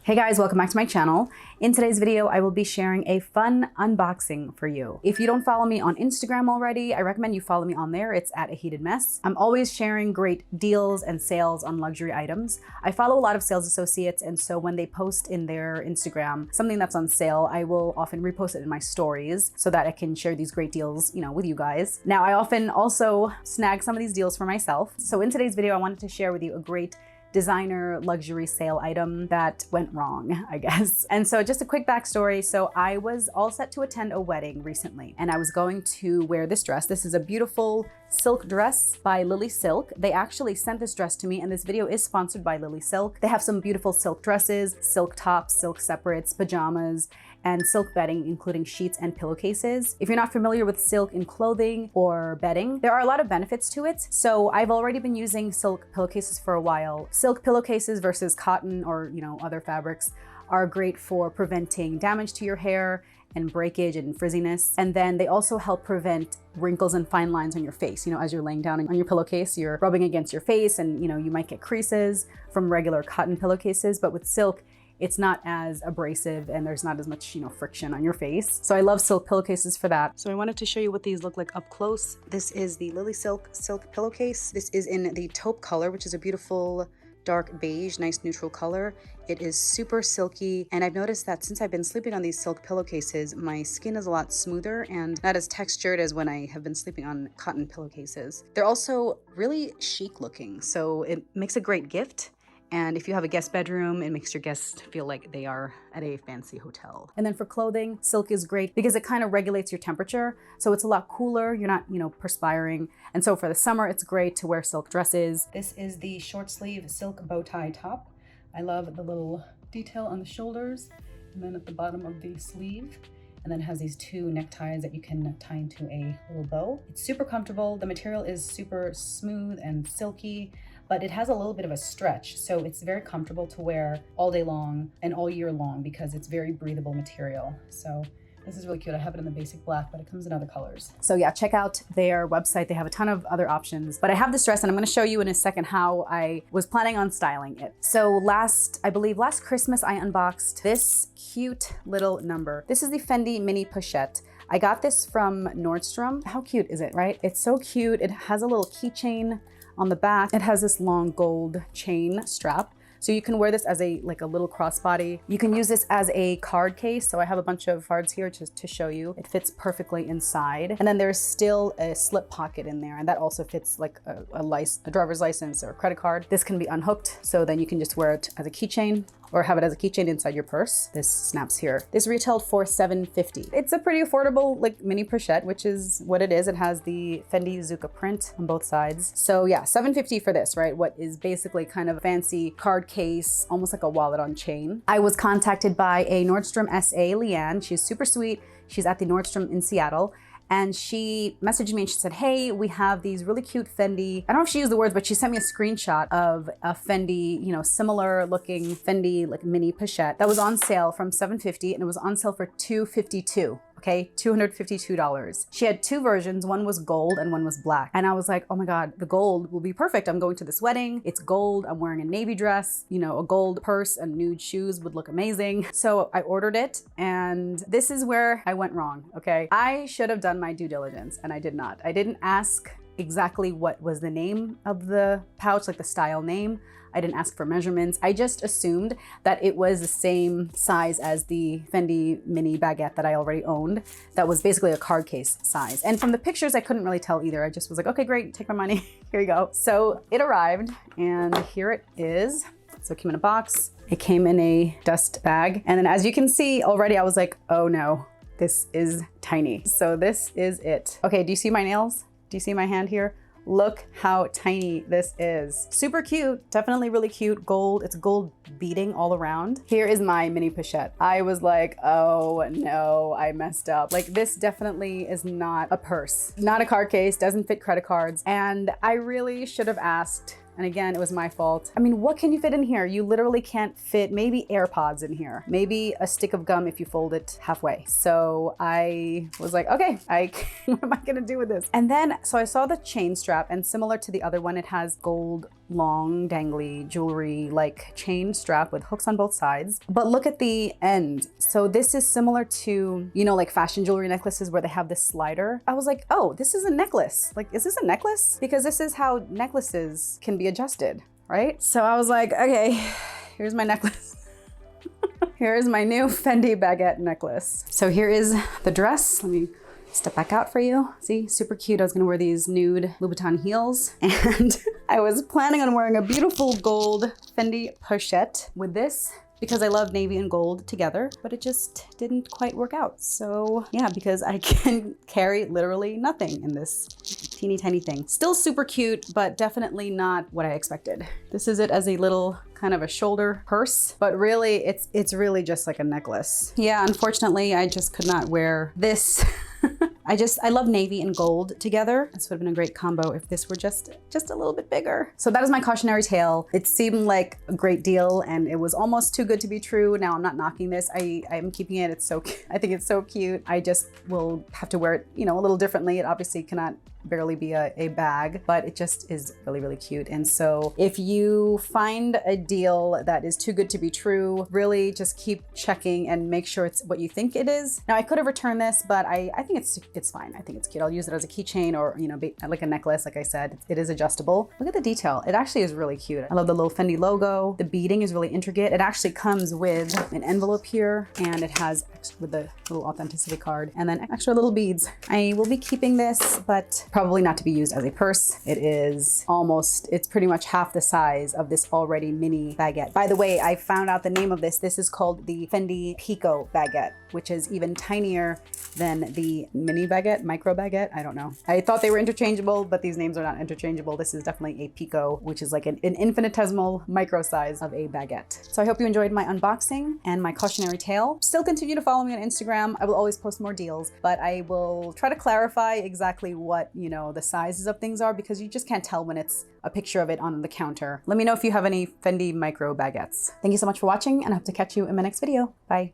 Hey guys, welcome back to my channel. In today's video, I will be sharing a fun unboxing for you. If you don't follow me on Instagram already, I recommend you follow me on there. It's at A Heated Mess. I'm always sharing great deals and sales on luxury items. I follow a lot of sales associates, and so when they post in their Instagram something that's on sale, I will often repost it in my stories so that I can share these great deals, with you guys. Now, I often also snag some of these deals for myself. So in today's video, I wanted to share with you a great designer luxury sale item that went wrong, I guess. And so just a quick backstory. So I was all set to attend a wedding recently, and I was going to wear this dress. This is a beautiful silk dress by Lily Silk. They actually sent this dress to me, and this video is sponsored by Lily Silk. They have some beautiful silk dresses, silk tops, silk separates, pajamas, and silk bedding, including sheets and pillowcases. If you're not familiar with silk in clothing or bedding, there are a lot of benefits to it. So I've already been using silk pillowcases for a while. Silk pillowcases versus cotton or other fabrics are great for preventing damage to your hair and breakage and frizziness. And then they also help prevent wrinkles and fine lines on your face. As you're laying down on your pillowcase, you're rubbing against your face, and you might get creases from regular cotton pillowcases, but with silk, it's not as abrasive and there's not as much, friction on your face. So I love silk pillowcases for that. So I wanted to show you what these look like up close. This is the Lily Silk pillowcase. This is in the taupe color, which is a beautiful dark beige, nice neutral color. It is super silky, and I've noticed that since I've been sleeping on these silk pillowcases, my skin is a lot smoother and not as textured as when I have been sleeping on cotton pillowcases. They're also really chic looking, so it makes a great gift. And if you have a guest bedroom, it makes your guests feel like they are at a fancy hotel. And then for clothing, silk is great because it kind of regulates your temperature. So it's a lot cooler. You're not, perspiring. And so for the summer, it's great to wear silk dresses. This is the short sleeve silk bow tie top. I love the little detail on the shoulders and then at the bottom of the sleeve. And then it has these two neckties that you can tie into a little bow. It's super comfortable. The material is super smooth and silky, but it has a little bit of a stretch. So it's very comfortable to wear all day long and all year long because it's very breathable material. So this is really cute. I have it in the basic black, but it comes in other colors. So yeah, check out their website. They have a ton of other options, but I have this dress and I'm gonna show you in a second how I was planning on styling it. So I believe last Christmas, I unboxed this cute little number. This is the Fendi mini pochette. I got this from Nordstrom. How cute is it, right? It's so cute. It has a little keychain on the back. It has this long gold chain strap. So you can wear this as a little crossbody. You can use this as a card case. So I have a bunch of cards here to show you. It fits perfectly inside. And then there's still a slip pocket in there. And that also fits like a driver's license or a credit card. This can be unhooked. So then you can just wear it as a keychain or have it as a keychain inside your purse. This snaps here. This retailed for $7.50. It's a pretty affordable mini pochette, which is what it is. It has the Fendi Zucca print on both sides. So yeah, $7.50 for this, right? What is basically kind of a fancy card case, almost like a wallet on chain. I was contacted by a Nordstrom SA, Leanne. She's super sweet. She's at the Nordstrom in Seattle. And she messaged me and she said, hey, we have these really cute Fendi. I don't know if she used the words, but she sent me a screenshot of a Fendi, similar looking Fendi mini pochette that was on sale from $7.50, and it was on sale for $252. Okay, $252. She had two versions. One was gold and one was black. And I was like, oh my God, the gold will be perfect. I'm going to this wedding. It's gold. I'm wearing a navy dress. A gold purse and nude shoes would look amazing. So I ordered it, and this is where I went wrong, okay? I should have done my due diligence, and I did not. I didn't ask exactly what was the name of the pouch, like the style name. I didn't ask for measurements. I just assumed that it was the same size as the Fendi mini baguette that I already owned. That was basically a card case size. And from the pictures, I couldn't really tell either. I just was like, okay, great, take my money. Here you go. So it arrived, and here it is. So it came in a box. It came in a dust bag. And then as you can see already, I was like, oh no, this is tiny. So this is it. Okay, do you see my nails? Do you see my hand here? Look how tiny this is. Super cute, definitely really cute. Gold, it's gold beading all around. Here is my mini pochette. I was like, oh no, I messed up. This definitely is not a purse, not a card case, doesn't fit credit cards. And I really should have asked And again, it was my fault. I mean, what can you fit in here? You literally can't fit maybe AirPods in here, maybe a stick of gum if you fold it halfway. So I was like, okay, what am I gonna do with this? And then, so I saw the chain strap, and similar to the other one, it has gold long, dangly jewelry like chain strap with hooks on both sides. But look at the end. So this is similar to, you know, like fashion jewelry necklaces where they have this slider. I was like, oh, this is a necklace. Like, is this a necklace? Because this is how necklaces can be adjusted, right? So I was like, okay, here's my necklace. Here is my new Fendi Baguette necklace. So here is the dress. Let me step back out for you. See, super cute. I was gonna wear these nude Louboutin heels, and I was planning on wearing a beautiful gold Fendi Pochette with this because I love navy and gold together, but it just didn't quite work out. So yeah, because I can carry literally nothing in this teeny tiny thing. Still super cute, but definitely not what I expected. This is it as a little kind of a shoulder purse, but really it's really just like a necklace. Yeah, unfortunately, I just could not wear this. I love navy and gold together. This would have been a great combo if this were just a little bit bigger. So that is my cautionary tale. It seemed like a great deal and it was almost too good to be true. Now I'm not knocking this. I'm keeping it. It's so I think it's so cute. I just will have to wear it, you know, a little differently. It obviously cannot barely be a bag, but it just is really, really cute. And so if you find a deal that is too good to be true, really just keep checking and make sure it's what you think it is. Now I could have returned this, but I think it's fine. I think it's cute. I'll use it as a keychain or, you know, like a necklace. Like I said, it is adjustable. Look at the detail. It actually is really cute. I love the little Fendi logo. The beading is really intricate. It actually comes with an envelope here and it has with the little authenticity card and then extra little beads. I will be keeping this, but probably not to be used as a purse. It's pretty much half the size of this already mini baguette. By the way, I found out the name of this. This is called the Fendi Pico baguette, which is even tinier than the mini baguette, micro baguette. I don't know. I thought they were interchangeable, but these names are not interchangeable. This is definitely a Pico, which is like an infinitesimal micro size of a baguette. So I hope you enjoyed my unboxing and my cautionary tale. Still continue to follow me on Instagram. I will always post more deals, but I will try to clarify exactly what, you know, the sizes of things are because you just can't tell when it's a picture of it on the counter. Let me know if you have any Fendi micro baguettes. Thank you so much for watching and I hope to catch you in my next video. Bye.